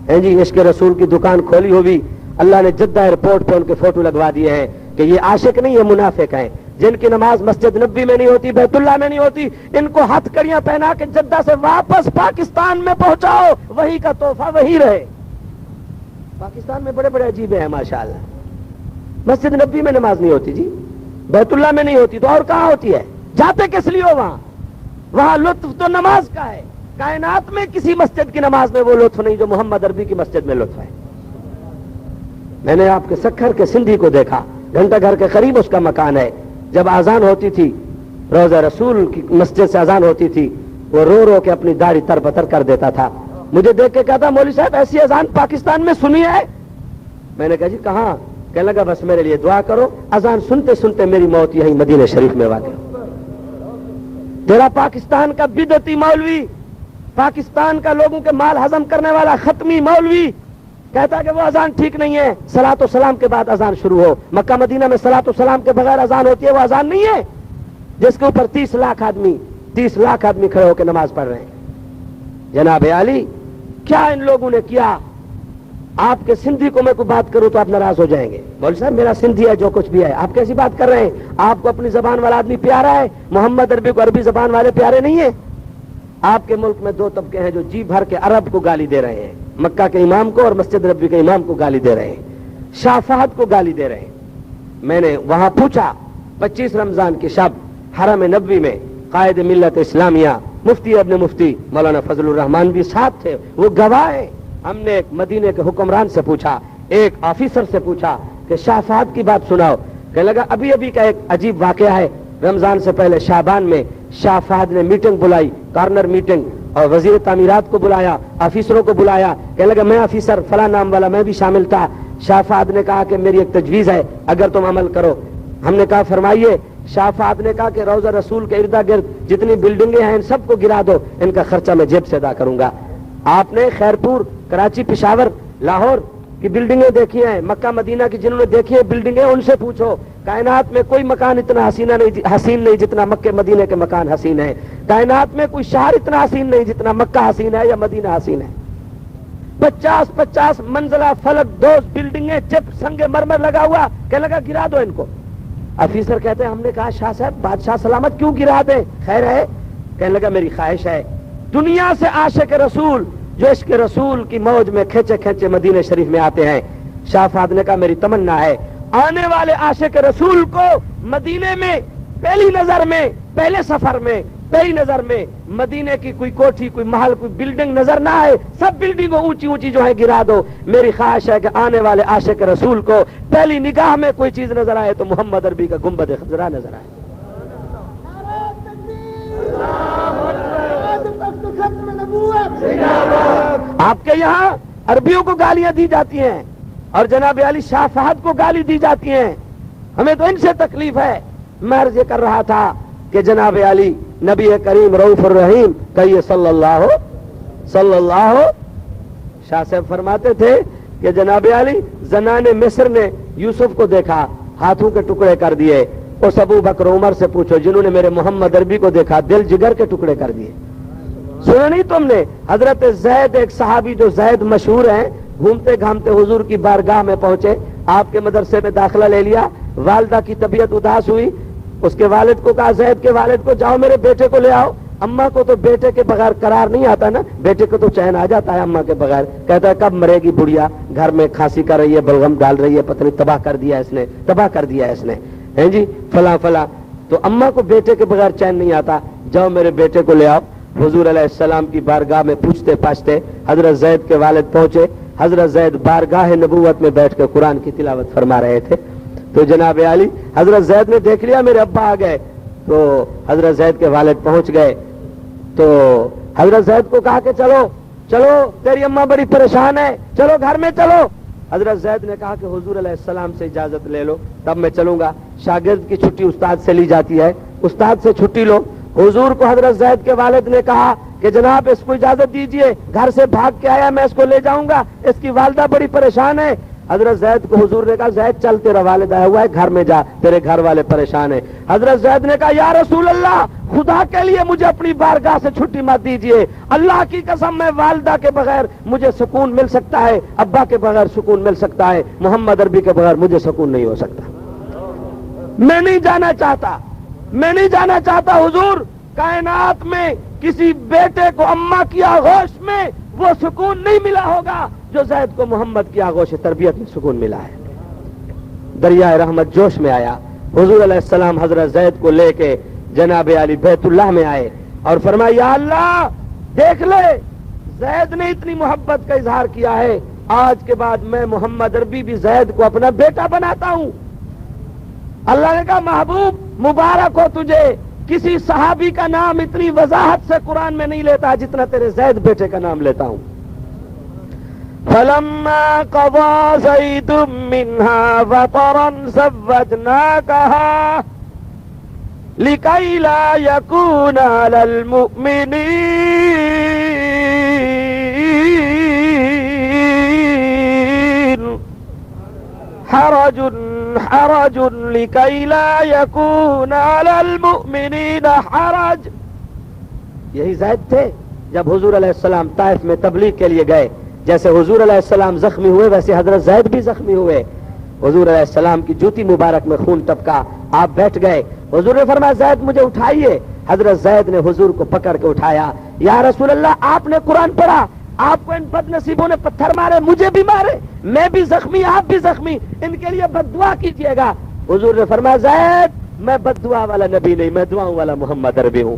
ہیں جی، عشق رسول کی دکان کھولی ہوئی۔ اللہ نے جدہ ایئرپورٹ پہ ان کے فوٹو لگوا دیے ہیں کہ یہ عاشق نہیں، یہ منافق ہیں، جن کی نماز مسجد نبوی میں نہیں ہوتی، بیت اللہ میں نہیں ہوتی، ان کو ہتھ کڑیاں پہنا کے جدہ سے واپس پاکستان میں پہنچاؤ، وہی کا تحفہ وہی رہے۔ پاکستان میں بڑے بڑے عجیب ہیں ماشاءاللہ، مسجد نبوی میں نماز نہیں ہوتی جی، بیت اللہ میں نہیں ہوتی تو اور کہاں ہوتی ہے؟ جاتے کس لیے ہو وہاں لطف تو نماز کا ہے۔ کائنات میں کسی مسجد کی نماز میں وہ لطف نہیں جو محمد عربی کی مسجد میں لطف ہے۔ میں نے آپ کے سکھر کے سندھی کو دیکھا، گھنٹہ گھر کے قریب اس کا مکان ہے، جب اذان ہوتی تھی، روضہ رسول کی مسجد سے اذان ہوتی تھی، وہ رو رو کے اپنی داڑھی تر بتر کر دیتا تھا۔ مجھے دیکھ کے کہتا مولوی صاحب ایسی اذان پاکستان میں سنی ہے؟ میں نے کہا جی کہاں؟ کہنے لگا بس میرے لیے دعا کرو، اذان سنتے سنتے میری موت یہیں مدینہ شریف میں واقع۔ تیرا پاکستان کا بدعتی مولوی، پاکستان کا لوگوں کے مال ہضم کرنے والا ختمی مولوی کہتا کہ وہ اذان ٹھیک نہیں ہے، صلاۃ و سلام کے بعد اذان شروع ہو۔ مکہ مدینہ میں صلاۃ و سلام کے بغیر اذان ہوتی ہے، وہ اذان نہیں ہے جس کے اوپر 30 لاکھ آدمی کھڑے ہو کے نماز پڑھ رہے ہیں۔ جناب عالی، کیا ان لوگوں نے کیا؟ آپ کے سندھی کو میں کوئی بات کروں تو آپ ناراض ہو جائیں گے، بول صاحب میرا سندھی ہے جو کچھ بھی ہے، آپ کیسی بات کر رہے ہیں؟ آپ کو اپنی زبان والا آدمی پیارا ہے، محمد عربی کو عربی زبان والے پیارے نہیں ہیں؟ آپ کے ملک میں 2 طبقے ہیں جو جی بھر کے عرب کو گالی دے رہے ہیں، مکہ کے امام کو اور مسجد نبوی کے امام کو گالی دے رہے ہیں، شاہ فہد کو گالی دے رہے ہیں۔ میں نے وہاں پوچھا 25 رمضان کی شب حرم نبوی میں قائد ملت اسلامیہ مفتی ابن مفتی مولانا فضل الرحمان بھی ساتھ تھے، وہ گواہ ہیں۔ ہم نے ایک مدینے کے حکمران سے پوچھا ایک آفیسر سے پوچھا کہ شاہ فہد کی بات سناؤ. کہنے لگا ابھی ابھی کا ایک عجیب واقعہ ہے. رمضان سے پہلے شعبان میں شاہ فہد نے میٹنگ بلائی, کارنر میٹنگ, اور وزیر تعمیرات کو بلایا, آفیسروں کو بلایا. کہنے لگا میں آفیسر فلاں نام والا میں بھی شامل تھا. شاہ فہد نے کہا کہ میری ایک تجویز ہے اگر تم عمل کرو. ہم نے کہا فرمائیے. شاہ فہد نے کہا کہ روضہ رسول کے ارد گرد جتنی بلڈنگیں ہیں ان سب کو گرا دو, ان کا خرچہ میں جیب سے ادا کروں گا. آپ نے خیرپور, کراچی, پشاور, لاہور کی بلڈنگیں دیکھی ہیں, مکہ مدینہ کی جنہوں نے دیکھی ہیں بلڈنگیں, ان سے پوچھو. کائنات میں کوئی مکان اتنا حسین نہیں جتنا مکہ مدینہ کے مکان حسین ہیں. کائنات میں کوئی شہر اتنا حسین نہیں جتنا مکہ حسین ہے یا مدینہ حسین ہے. 50 منزلہ فلک دوز بلڈنگیں, چپ سنگ مرمر لگا ہوا. کہنے لگا گرا دو ان کو. آفیسر کہتے ہیں ہم نے کہا شاہ صاحب بادشاہ سلامت کیوں گرا دیں, خیر ہے. کہنے لگا میری خواہش ہے دنیا سے عاشق رسول جو عشق رسول کی موج میں کھینچے کھینچے مدینہ شریف میں آتے ہیں. شاہ فہد نے کہا میری تمنا ہے آنے والے عاشق رسول کو مدینے میں پہلی نظر میں, پہلے سفر میں, پہلی نظر میں مدینے کی کوئی کوٹھی, کوئی محل, کوئی بلڈنگ نظر نہ آئے. سب بلڈنگوں اونچی اونچی جو ہے گرا دو. میری خواہش ہے کہ آنے والے عاشق رسول کو پہلی نگاہ میں کوئی چیز نظر آئے تو محمد عربی کا گنبد خضرا نظر آئے. آپ کے یہاں عربیوں کو گالیاں دی جاتی ہیں اور جناب علی شاہ فہد کو گالی دی جاتی ہیں. ہمیں تو ان سے تکلیف ہے. میں عرض یہ کر رہا تھا کہ جناب علی نبی کریم رؤوف الرحیم کہیے صلی اللہ. شاہ صاحب فرماتے تھے کہ جناب علی زنان مصر نے یوسف کو دیکھا, ہاتھوں کے ٹکڑے کر دیے. اس ابو بکر عمر سے پوچھو جنہوں نے میرے محمد عربی کو دیکھا دل جگر کے ٹکڑے کر دیے. سنا نہیں تم نے؟ حضرت زید, ایک صحابی جو زید مشہور ہیں, گھومتے گھامتے حضور کی بارگاہ میں پہنچے, آپ کے مدرسے میں داخلہ لے لیا. والدہ کی طبیعت اداس ہوئی, اس کے والد کو کہا, زید کے والد کو, جاؤ میرے بیٹے کو لے آؤ. اماں کو تو بیٹے کے بغیر قرار نہیں آتا نا, بیٹے کو تو چین آ جاتا ہے اماں کے بغیر. کہتا ہے کب مرے گی بڑھیا, گھر میں کھانسی کر رہی ہے, بلغم ڈال رہی ہے, پتہ نہیں تباہ کر دیا اس نے ہیں جی فلاں فلاں. تو اماں کو بیٹے کے بغیر چین نہیں آتا. جاؤ میرے بیٹے کو لے آؤ. حضور علیہ السلام کی بارگاہ میں پوچھتے پاچھتے حضرت زید کے والد پہنچے. حضرت زید بارگاہ نبوت میں بیٹھ کے قرآن کی تلاوت فرما رہے تھے. تو جناب علی حضرت زید نے دیکھ لیا میرے ابا آ گئے, تو حضرت زید کے والد پہنچ گئے. تو حضرت زید کو کہا کہ چلو تیری اماں بڑی پریشان ہے, چلو گھر میں چلو. حضرت زید نے کہا کہ حضور علیہ السلام سے اجازت لے لو تب میں چلوں گا. شاگرد کی چھٹی استاد سے لی جاتی ہے, استاد سے چھٹی لو. حضور کو حضرت زید کے والد نے کہا کہ جناب اس کو اجازت دیجئے, گھر سے بھاگ کے آیا, میں اس کو لے جاؤں گا, اس کی والدہ بڑی پریشان ہے. حضرت زید کو حضور نے کہا زید چل تیرا والد آیا ہوا ہے, گھر میں جا, تیرے گھر والے پریشان ہیں. حضرت زید نے کہا یا رسول اللہ خدا کے لیے مجھے اپنی بارگاہ سے چھٹی مت دیجئے, اللہ کی قسم میں والدہ کے بغیر مجھے سکون مل سکتا ہے, ابا کے بغیر سکون مل سکتا ہے, محمد عربی کے بغیر مجھے سکون نہیں ہو سکتا. میں نہیں جانا چاہتا حضور. کائنات میں کسی بیٹے کو اماں کی آغوش میں وہ سکون نہیں ملا ہوگا جو زید کو محمد کی آغوش تربیت میں سکون ملا ہے. دریائے رحمت جوش میں آیا. حضور علیہ السلام حضرت زید کو لے کے جناب علی بیت اللہ میں آئے اور فرمایا یا اللہ دیکھ لے, زید نے اتنی محبت کا اظہار کیا ہے, آج کے بعد میں محمد عربی بھی زید کو اپنا بیٹا بناتا ہوں. اللہ نے کہا محبوب مبارک ہو تجھے, کسی صحابی کا نام اتنی وضاحت سے قرآن میں نہیں لیتا جتنا تیرے زید بیٹے کا نام لیتا ہوں. فَلَمَّا قَضَى زَيْدٌ مِّنْهَا وَطَرًا زَوَّجْنَاكَهَا لِكَيْ لَا يَكُونَ عَلَى الْمُؤْمِنِينَ حرج لكي لا يكون على المؤمنين حرج. یہی زید تھے جب حضور علیہ السلام طائف میں تبلیغ کے لیے گئے. جیسے حضور علیہ السلام زخمی ہوئے ویسے حضرت زید بھی زخمی ہوئے. حضور علیہ السلام کی جوتی مبارک میں خون ٹپکا, آپ بیٹھ گئے. حضور نے فرمایا زید مجھے اٹھائیے. حضرت زید نے حضور کو پکڑ کے اٹھایا. یا رسول اللہ آپ نے قرآن پڑھا, آپ کو ان بد نصیبوں نے پتھر مارے, مجھے بھی مارے, میں بھی زخمی, آپ بھی زخمی, ان کے لیے بد دعا کیجیے گا. حضور نے فرمایا زید میں بد دعا والا نبی نہیں, میں دعاؤں والا محمد عربی ہوں.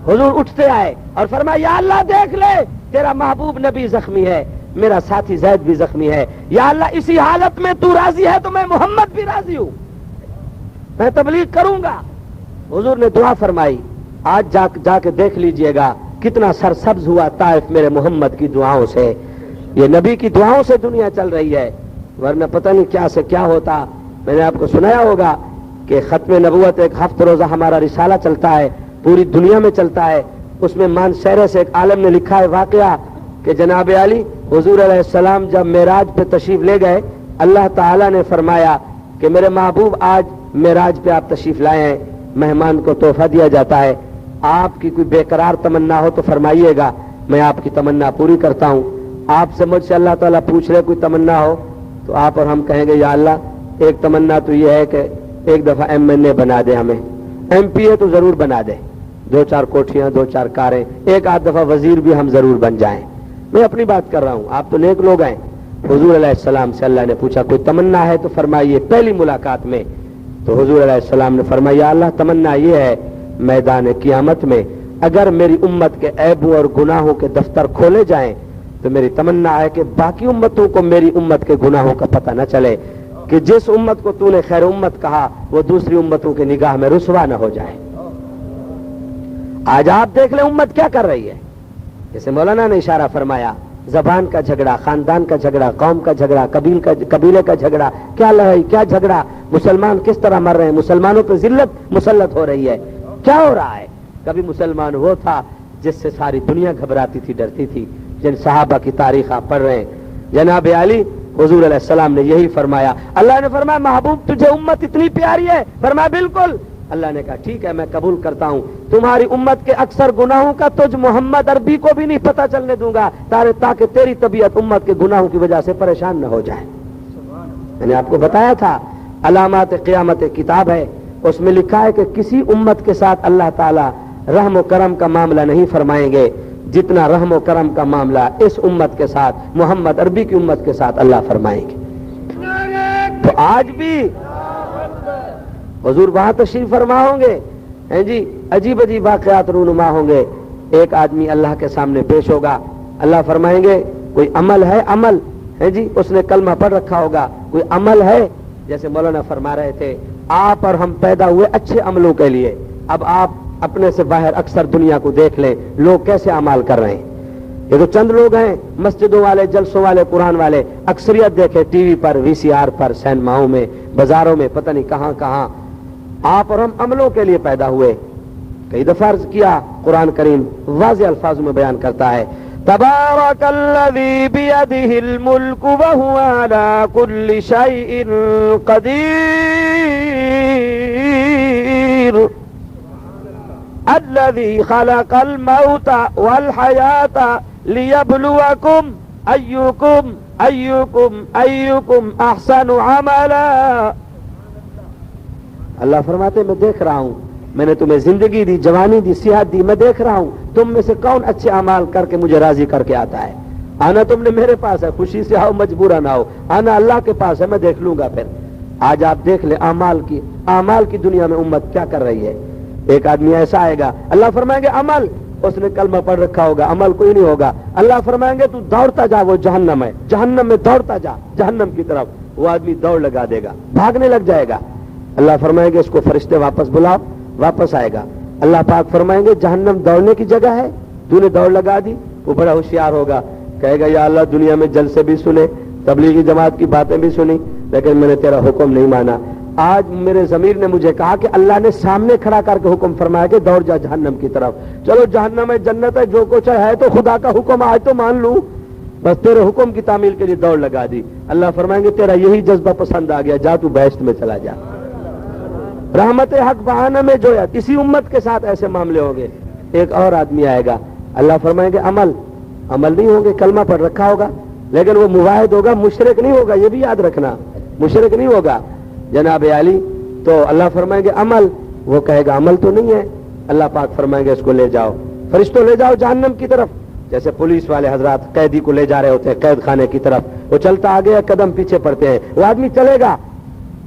حضور اٹھتے آئے اور فرمایا یا اللہ دیکھ لے تیرا محبوب نبی زخمی ہے, میرا ساتھی زید بھی زخمی ہے، یا اللہ اسی حالت میں تو راضی ہے تو میں محمد بھی راضی ہوں، میں تبلیغ کروں گا۔ حضور نے دعا فرمائی، آج جا کے دیکھ لیجئے گا کتنا سرسبز ہوا طائف میرے محمد کی دعاؤں سے۔ یہ نبی کی دعاؤں سے دنیا چل رہی ہے، ورنہ پتہ نہیں کیا سے کیا ہوتا۔ میں نے آپ کو سنایا ہوگا کہ ختم نبوت ایک ہفتہ روزہ ہمارا رسالہ چلتا ہے، پوری دنیا میں چلتا ہے۔ اس میں مانسہرہ سے ایک عالم نے لکھا ہے واقعہ کہ جناب علی حضور علیہ السلام جب معراج پہ تشریف لے گئے، اللہ تعالیٰ نے فرمایا کہ میرے محبوب آج معراج پہ آپ تشریف لائے ہیں، مہمان کو تحفہ دیا جاتا ہے، آپ کی کوئی بے قرار تمنا ہو تو فرمائیے گا، میں آپ کی تمنا پوری کرتا ہوں۔ آپ سے مجھ سے اللہ تعالیٰ پوچھ رہے کوئی تمنا ہو تو آپ اور ہم کہیں گے یا اللہ ایک تمنا تو یہ ہے کہ ایک دفعہ MNA بنا دے، ہمیں MP تو ضرور بنا دے، 2-4 کوٹھیاں 2-4 کاریں، ایک آدھ دفعہ وزیر بھی ہم ضرور بن جائیں۔ میں اپنی بات کر رہا ہوں، آپ تو نیک لوگ ہیں۔ حضور علیہ السلام سے اللہ نے پوچھا کوئی تمنا ہے تو فرمائیے، پہلی ملاقات میں تو حضور علیہ السلام نے فرمایا یا اللہ تمنا یہ ہے میدان قیامت میں اگر میری امت کے عیبوں اور گناہوں کے دفتر کھولے جائیں تو میری تمنا ہے کہ باقی امتوں کو میری امت کے گناہوں کا پتہ نہ چلے، کہ جس امت کو تو نے خیر امت کہا وہ دوسری امتوں کی نگاہ میں رسوا نہ ہو جائے۔ آج آپ دیکھ لیں امت کیا کر رہی ہے، جیسے مولانا نے اشارہ فرمایا، زبان کا جھگڑا، خاندان کا جھگڑا، قوم کا جھگڑا، قبیلے کا جھگڑا، کیا لڑائی کیا جھگڑا، مسلمان کس طرح مر رہے ہیں، مسلمانوں پہ ذلت مسلط ہو رہی ہے۔ کیا ہو رہا ہے؟ کبھی مسلمان وہ تھا جس سے ساری دنیا گھبراتی تھی، ڈرتی تھی، جن صحابہ کی تاریخ آپ پڑھ رہے ہیں۔ جناب علی حضور علیہ السلام نے یہی فرمایا، اللہ نے فرمایا محبوب تجھے امت اتنی پیاری ہے؟ فرمایا بالکل۔ اللہ نے کہا ٹھیک ہے میں قبول کرتا ہوں، تمہاری امت کے اکثر گناہوں کا تجھ محمد عربی کو بھی نہیں پتہ چلنے دوں گا تاکہ تیری طبیعت امت کے گناہوں کی وجہ سے پریشان نہ ہو جائے۔ میں نے آپ کو بتایا تھا علامات قیامت کتاب ہے، اس میں لکھا ہے کہ کسی امت کے ساتھ اللہ تعالی رحم و کرم کا معاملہ نہیں فرمائیں گے جتنا رحم و کرم کا معاملہ اس امت کے ساتھ، محمد عربی کی امت کے ساتھ اللہ فرمائیں گے۔ تو آج بھی حضور وہاں تشریف فرما ہوں گے، ہیں جی عجیب عجیب واقعات رونما ہوں گے۔ ایک آدمی اللہ کے سامنے پیش ہوگا، اللہ فرمائیں گے کوئی عمل ہے، عمل ہے جی، اس نے کلمہ پڑھ رکھا ہوگا، کوئی عمل ہے؟ جیسے مولانا فرما رہے تھے آپ اور ہم پیدا ہوئے اچھے عملوں کے لیے، اب آپ اپنے سے باہر اکثر دنیا کو دیکھ لیں لوگ کیسے اعمال کر رہے ہیں۔ یہ تو چند لوگ ہیں، مسجدوں والے، جلسوں والے، قرآن والے، اکثریت دیکھیں ٹی وی پر، VCR پر، سینماؤں میں، بازاروں میں، پتہ نہیں کہاں کہاں۔ آپ اور ہم عملوں کے لیے پیدا ہوئے۔ کئی دفعہ عرض کیا، قرآن کریم واضح الفاظوں میں بیان کرتا ہے تبارک الذی بیدہ الملک وہو علی کل شیء قدیر الذی خلق الموت والحیاۃ لیبلوکم ایکم احسن عملا۔ اللہ فرماتے میں دیکھ رہا ہوں، میں نے تمہیں زندگی دی، جوانی دی، صحت دی، میں دیکھ رہا ہوں تم میں سے کون اچھے اعمال کر کے مجھے راضی کر کے آتا ہے۔ آنا تم نے میرے پاس ہے، خوشی سے آؤ مجبورا نہ ہو، آنا اللہ کے پاس ہے، میں دیکھ لوں گا۔ پھر آج آپ دیکھ لیں اعمال کی دنیا میں امت کیا کر رہی ہے۔ ایک آدمی ایسا آئے گا، اللہ فرمائیں گے عمل، اس نے کلمہ پڑھ رکھا ہوگا، عمل کوئی نہیں ہوگا، اللہ فرمائیں گے تو دوڑتا جا، وہ جہنم ہے، جہنم میں دوڑتا جا، جہنم کی طرف۔ وہ آدمی دوڑ لگا دے گا، بھاگنے لگ جائے گا، اللہ فرمائیں گے اس کو فرشتے واپس بلاؤ، واپس آئے گا۔ اللہ پاک فرمائیں گے جہنم دوڑنے کی جگہ ہے، تو نے دوڑ لگا دی۔ وہ بڑا ہوشیار ہوگا، کہے گا یا اللہ دنیا میں جلسے بھی سنے، تبلیغی جماعت کی باتیں بھی سنی، لیکن میں نے تیرا حکم نہیں مانا۔ آج میرے ضمیر نے مجھے کہا کہ اللہ نے سامنے کھڑا کر کے حکم فرمایا کہ دوڑ جا جہنم کی طرف۔ چلو جہنم ہے، جنت ہے، جو کچھ ہے تو خدا کا حکم، آج تو مان لوں، بس تیرے حکم کی تعمیل کے لیے دوڑ لگا دی۔ اللہ فرمائیں گے تیرا یہی جذبہ پسند آ گیا، جا تو بہشت میں چلا جا۔ رحمت حق بہانہ میں جو ہے، اسی امت کے ساتھ ایسے معاملے ہوں گے۔ ایک اور آدمی آئے گا، اللہ فرمائیں گے عمل نہیں ہوں گے، کلمہ پڑھ رکھا ہوگا لیکن وہ موحد ہوگا، مشرک نہیں ہوگا، یہ بھی یاد رکھنا، مشرک نہیں ہوگا جناب علی۔ تو اللہ فرمائیں گے عمل، وہ کہے گا عمل تو نہیں ہے، اللہ پاک فرمائیں گے اس کو لے جاؤ، فرشتوں لے جاؤ جہنم کی طرف۔ جیسے پولیس والے حضرات قیدی کو لے جا رہے ہوتے ہیں قید خانے کی طرف، وہ چلتا آگے قدم پیچھے پڑتے ہیں، وہ آدمی چلے گا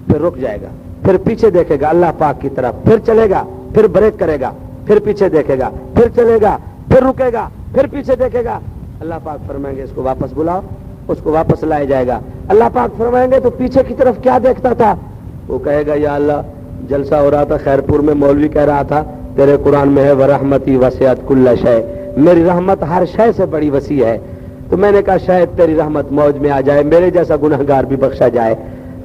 پھر رک جائے گا، پھر پیچھے دیکھے گا اللہ پاک کی طرف، پھر چلے گا، پھر بریک کرے گا، پھر پیچھے دیکھے گا، پھر چلے گا، پھر رکے گا، پھر پیچھے دیکھے گا۔ اللہ پاک فرمائیں گے اس کو واپس بلاؤ، اس کو واپس لایا جائے گا. اللہ پاک فرمائیں گے تو پیچھے کی طرف کیا دیکھتا تھا؟ وہ کہے گا یا اللہ جلسہ ہو رہا تھا خیرپور میں، مولوی کہہ رہا تھا تیرے قرآن میں ہے وَرَحْمَتِي وَسِعَتْ كُلَّ شَيْءٍ، میری رحمت ہر شے سے بڑی وسیع ہے. تو میں نے کہا شاید تیری رحمت موج میں آ جائے، میرے جیسا گنہگار بھی بخشا جائے.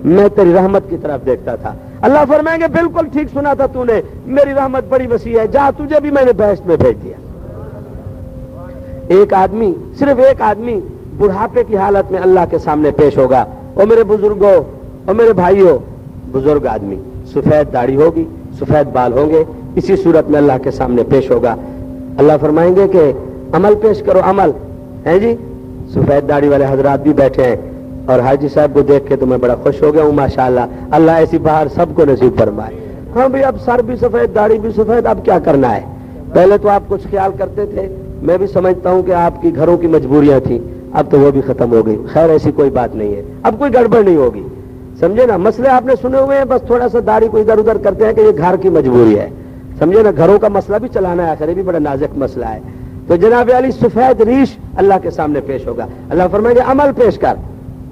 میں تیری رحمت کی طرف دیکھتا تھا. اللہ فرمائیں گے بالکل ٹھیک سنا تھا تو نے، میری رحمت بڑی وسیع ہے، جا تجھے بھی میں نے بہشت میں بھیج دیا. ایک آدمی، صرف ایک آدمی بڑھاپے کی حالت میں اللہ کے سامنے پیش ہوگا. اور میرے بزرگوں اور میرے بھائیوں، بزرگ آدمی، سفید داڑھی ہوگی، سفید بال ہوں گے، اسی صورت میں اللہ کے سامنے پیش ہوگا. اللہ فرمائیں گے کہ عمل پیش کرو، عمل ہے جی. سفید داڑھی والے حضرات بھی بیٹھے ہیں اور حاجی صاحب کو دیکھ کے تو میں بڑا خوش ہو گیا ہوں. ماشاءاللہ اللہ ایسی بہار سب کو نصیب فرمائے. ہاں بھائی اب سر بھی سفید داڑھی بھی سفید، اب کیا کرنا ہے؟ پہلے تو آپ کچھ خیال کرتے تھے، میں بھی سمجھتا ہوں کہ آپ کی گھروں کی مجبوریاں تھیں، اب تو وہ بھی ختم ہو گئی. خیر ایسی کوئی بات نہیں ہے، اب کوئی گڑبڑ نہیں ہوگی، سمجھے نا. مسئلے آپ نے سنے ہوئے ہیں، بس تھوڑا سا داڑھی کو ادھر ادھر کرتے ہیں کہ یہ گھر کی مجبوری ہے، سمجھے نا. گھروں کا مسئلہ بھی چلانا ہے، آخر یہ بھی بڑا نازک مسئلہ ہے. تو جناب علی سفید ریش اللہ کے سامنے پیش ہوگا. اللہ فرمائے گا عمل پیش کر.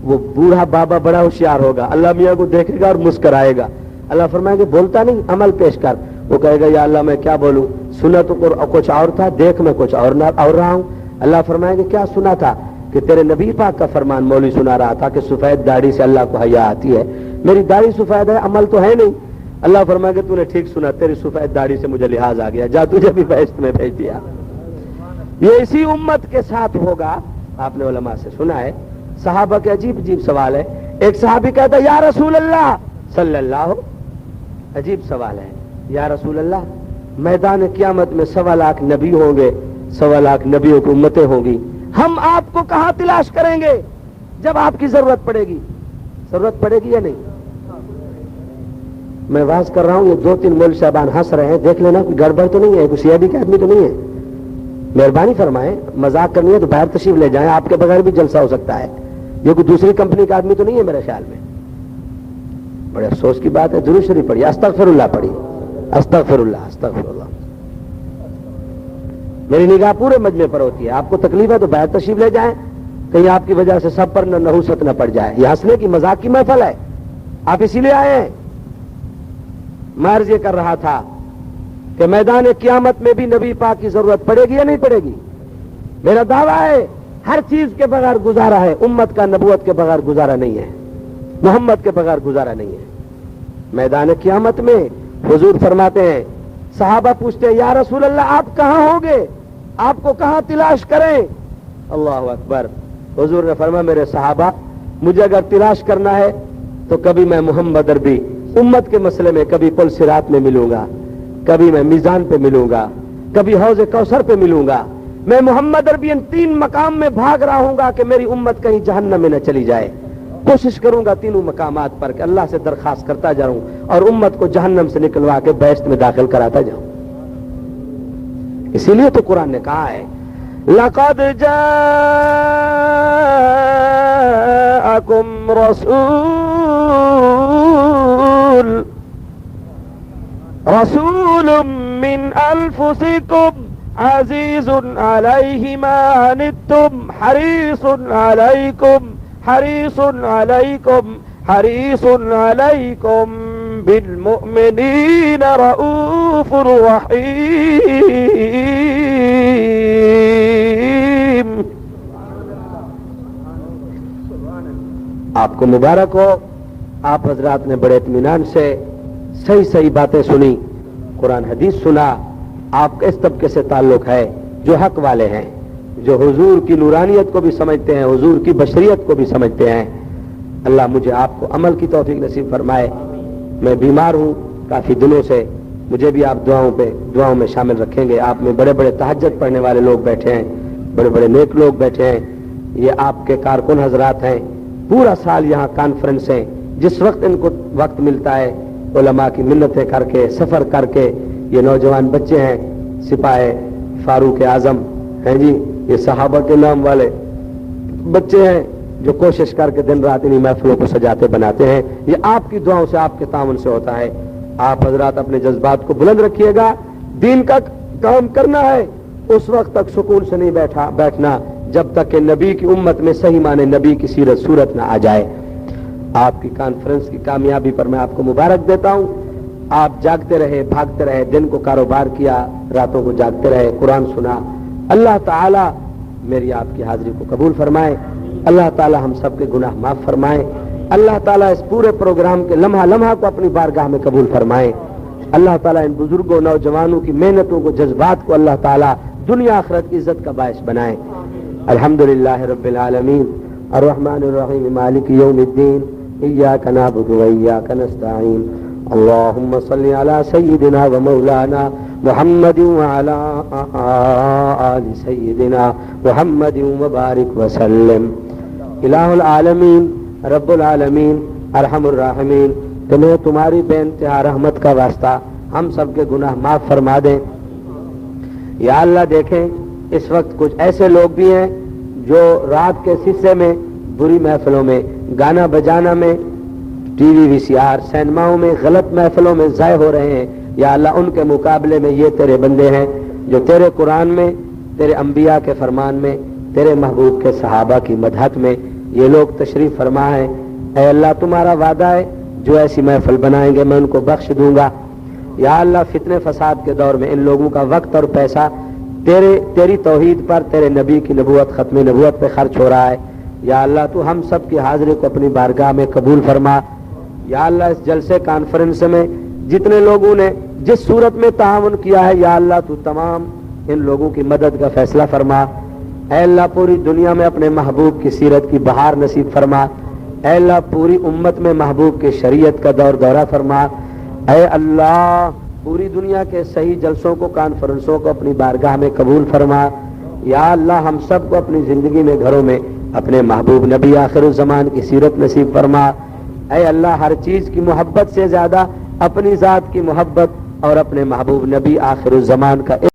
وہ بوڑھا بابا بڑا ہوشیار ہوگا، اللہ میاں کو دیکھے گا اور مسکرائے گا. اللہ فرمائے گا بولتا نہیں، عمل پیش کر. وہ کہے گا یا اللہ میں کیا بولوں، سنا تو کچھ اور تھا، دیکھ میں کچھ اور رہا ہوں. اللہ فرمائے گا کیا سنا تھا؟ کہ تیرے نبی پاک کا فرمان مولوی سنا رہا تھا کہ سفید داڑھی سے اللہ کو حیا آتی ہے. میری داڑھی سفید ہے، عمل تو ہے نہیں. اللہ فرمائے گا تو نے ٹھیک سنا، تیری سفید داڑھی سے مجھے لحاظ آ گیا، جا تجھے بھی بہشت میں بھیج دیا. یہ اسی امت کے ساتھ ہوگا. آپ نے علماء سے سنا ہے، صحابہ کے عجیب عجیب سوال ہے. ایک صحابی کہتا ہے یا رسول اللہ صلی اللہ، عجیب سوال ہے، یا رسول اللہ میدان قیامت میں 1.25 لاکھ نبی ہوں گے، 1.25 لاکھ نبیوں کی امتیں ہوں گی، ہم آپ کو کہاں تلاش کریں گے جب آپ کی ضرورت پڑے گی؟ ضرورت پڑے گی یا نہیں؟ میں واز کر رہا ہوں، یہ 2-3 مول صاحبان ہنس رہے ہیں، دیکھ لینا کوئی گڑبڑ تو نہیں ہے، کوئی سی آئی ڈی کا آدمی تو نہیں ہے. مہربانی فرمائیں، مذاق کرنی ہے تو باہر تشریف لے جائیں، آپ کے بغیر بھی جلسہ ہو سکتا ہے. یہ کوئی دوسری کمپنی کا آدمی تو نہیں ہے میرے خیال میں. بڑے افسوس کی بات ہے. درود شریف پڑھیے، استغفر اللہ پڑھیے، استغفر اللہ استغفر اللہ. میری نگاہ پورے مجمع پر ہوتی ہے. آپ کو تکلیف ہے تو باہر تشریف لے جائیں، کہیں آپ کی وجہ سے سب پر نحوست نہ پڑ جائے. یہ ہنسنے کی مذاق کی محفل ہے، آپ اسی لیے آئے ہیں. میں عرض یہ کر رہا تھا کہ میدان قیامت میں بھی نبی پاک کی ضرورت پڑے گی یا نہیں پڑے گی؟ میرا دعویٰ ہے ہر چیز کے بغیر گزارا ہے، امت کا نبوت کے بغیر گزارا نہیں ہے، محمد کے بغیر گزارا نہیں ہے. میدان قیامت میں حضور فرماتے ہیں، صحابہ پوچھتے ہیں یا رسول اللہ آپ کہاں ہوں گے، آپ کو کہاں تلاش کریں؟ اللہ اکبر. حضور نے فرمایا میرے صحابہ مجھے اگر تلاش کرنا ہے تو کبھی میں محمد عربی امت کے مسئلے میں کبھی پل صراط میں ملوں گا، کبھی میں میزان پہ ملوں گا، کبھی حوض کوثر پہ ملوں گا. میں محمد عربی ان 3 مقام میں بھاگ رہا ہوں گا کہ میری امت کہیں جہنم میں نہ چلی جائے. کوشش کروں گا تینوں مقامات پر کہ اللہ سے درخواست کرتا جاؤں اور امت کو جہنم سے نکلوا کے بہشت میں داخل کراتا جاؤں. اسی لیے تو قرآن نے کہا ہے لَقَدْ جَاءَكُمْ رَسُولٌ مِّنْ أَنفُسِكُمْ عَزِيزٌ عَلَيْهِ مَا عَنِتُّمْ حَرِيصٌ عَلَيْكُمْ بِالْمُؤْمِنِينَ رَءُوفٌ رَحِيمٌ. آپ کو مبارک ہو، آپ حضرات نے بڑے اطمینان سے صحیح صحیح باتیں سنی، قرآن حدیث سنا. آپ کا اس طبقے سے تعلق ہے جو حق والے ہیں، جو حضور کی نورانیت کو بھی سمجھتے ہیں، حضور کی بشریت کو بھی سمجھتے ہیں. اللہ مجھے آپ کو عمل کی توفیق نصیب فرمائے. میں بیمار ہوں کافی دنوں سے، مجھے بھی آپ دعاؤں میں شامل رکھیں گے. آپ میں بڑے بڑے تہجد پڑھنے والے لوگ بیٹھے ہیں، بڑے بڑے نیک لوگ بیٹھے ہیں، یہ آپ کے کارکن حضرات ہیں. پورا سال یہاں کانفرنس ہیں، جس وقت ان کو وقت ملتا ہے علماء کی منتیں کر کے سفر کر کے. یہ نوجوان بچے ہیں، سپاہی فاروق اعظم ہیں جی، یہ صحابہ کے نام والے بچے ہیں جو کوشش کر کے دن رات انہیں محفلوں کو سجاتے بناتے ہیں. یہ آپ کی دعاؤں سے، آپ کے تعاون سے ہوتا ہے. آپ حضرات اپنے جذبات کو بلند رکھیے گا. دین کا کام کرنا ہے، اس وقت تک سکون سے نہیں بیٹھنا جب تک کہ نبی کی امت میں صحیح معنی نبی کی سیرت صورت نہ آ جائے۔ آپ کی کانفرنس کی کامیابی پر میں آپ کو مبارک دیتا ہوں۔ آپ جاگتے رہے، بھاگتے رہے، دن کو کاروبار کیا، راتوں کو جاگتے رہے، قرآن سنا۔ اللہ تعالی میری آپ کی حاضری کو قبول فرمائے، اللہ تعالی ہم سب کے گناہ معاف فرمائے، اللہ تعالی اس پورے پروگرام کے لمحہ لمحہ کو اپنی بارگاہ میں قبول فرمائے، اللہ تعالی ان بزرگوں نوجوانوں کی محنتوں کو، جذبات کو اللہ تعالی دنیا آخرت کی عزت کا باعث بنائے۔ الحمدللہ رب العالمین الرحمن الرحیم مالک یوم الدین ایاک نعبد و ایاک نستعین اللہم صلی علی سیدنا و مولانا محمد وعلی آل سیدنا محمد وبارک وسلم۔ الہ العالمین رب العالمین ارحم الراحمین، تمہیں تمہاری بے انتہا رحمت کا واسطہ ہم سب کے گناہ معاف فرما دیں۔ یا اللہ دیکھیں اس وقت کچھ ایسے لوگ بھی ہیں جو رات کے حصے میں بری محفلوں میں، گانا بجانا میں، ٹی وی وی سی آر سینماؤں میں، غلط محفلوں میں ضائع ہو رہے ہیں۔ یا اللہ ان کے مقابلے میں یہ تیرے بندے ہیں جو تیرے قرآن میں، تیرے انبیاء کے فرمان میں، تیرے محبوب کے صحابہ کی مدحت میں یہ لوگ تشریف فرما ہے۔ اے اللہ تمہارا وعدہ ہے جو ایسی محفل بنائیں گے میں ان کو بخش دوں گا۔ یا اللہ فتنے فساد کے دور میں ان لوگوں کا وقت اور پیسہ تیری توحید پر، تیرے نبی کی نبوت، ختم نبوت پہ خرچ ہو رہا ہے۔ یا اللہ تو ہم سب کی حاضری کو اپنی بارگاہ میں قبول فرما۔ یا اللہ اس جلسے کانفرنس میں جتنے لوگوں نے جس صورت میں تعاون کیا ہے یا اللہ تو تمام ان لوگوں کی مدد کا فیصلہ فرما۔ اے اللہ پوری دنیا میں اپنے محبوب کی سیرت کی بہار نصیب فرما۔ اے اللہ پوری امت میں محبوب کی شریعت کا دورہ فرما۔ اے اللہ پوری دنیا کے صحیح جلسوں کو، کانفرنسوں کو اپنی بارگاہ میں قبول فرما۔ یا اللہ ہم سب کو اپنی زندگی میں، گھروں میں اپنے محبوب نبی آخر الزمان کی سیرت نصیب فرما۔ اے اللہ ہر چیز کی محبت سے زیادہ اپنی ذات کی محبت اور اپنے محبوب نبی آخر الزمان کا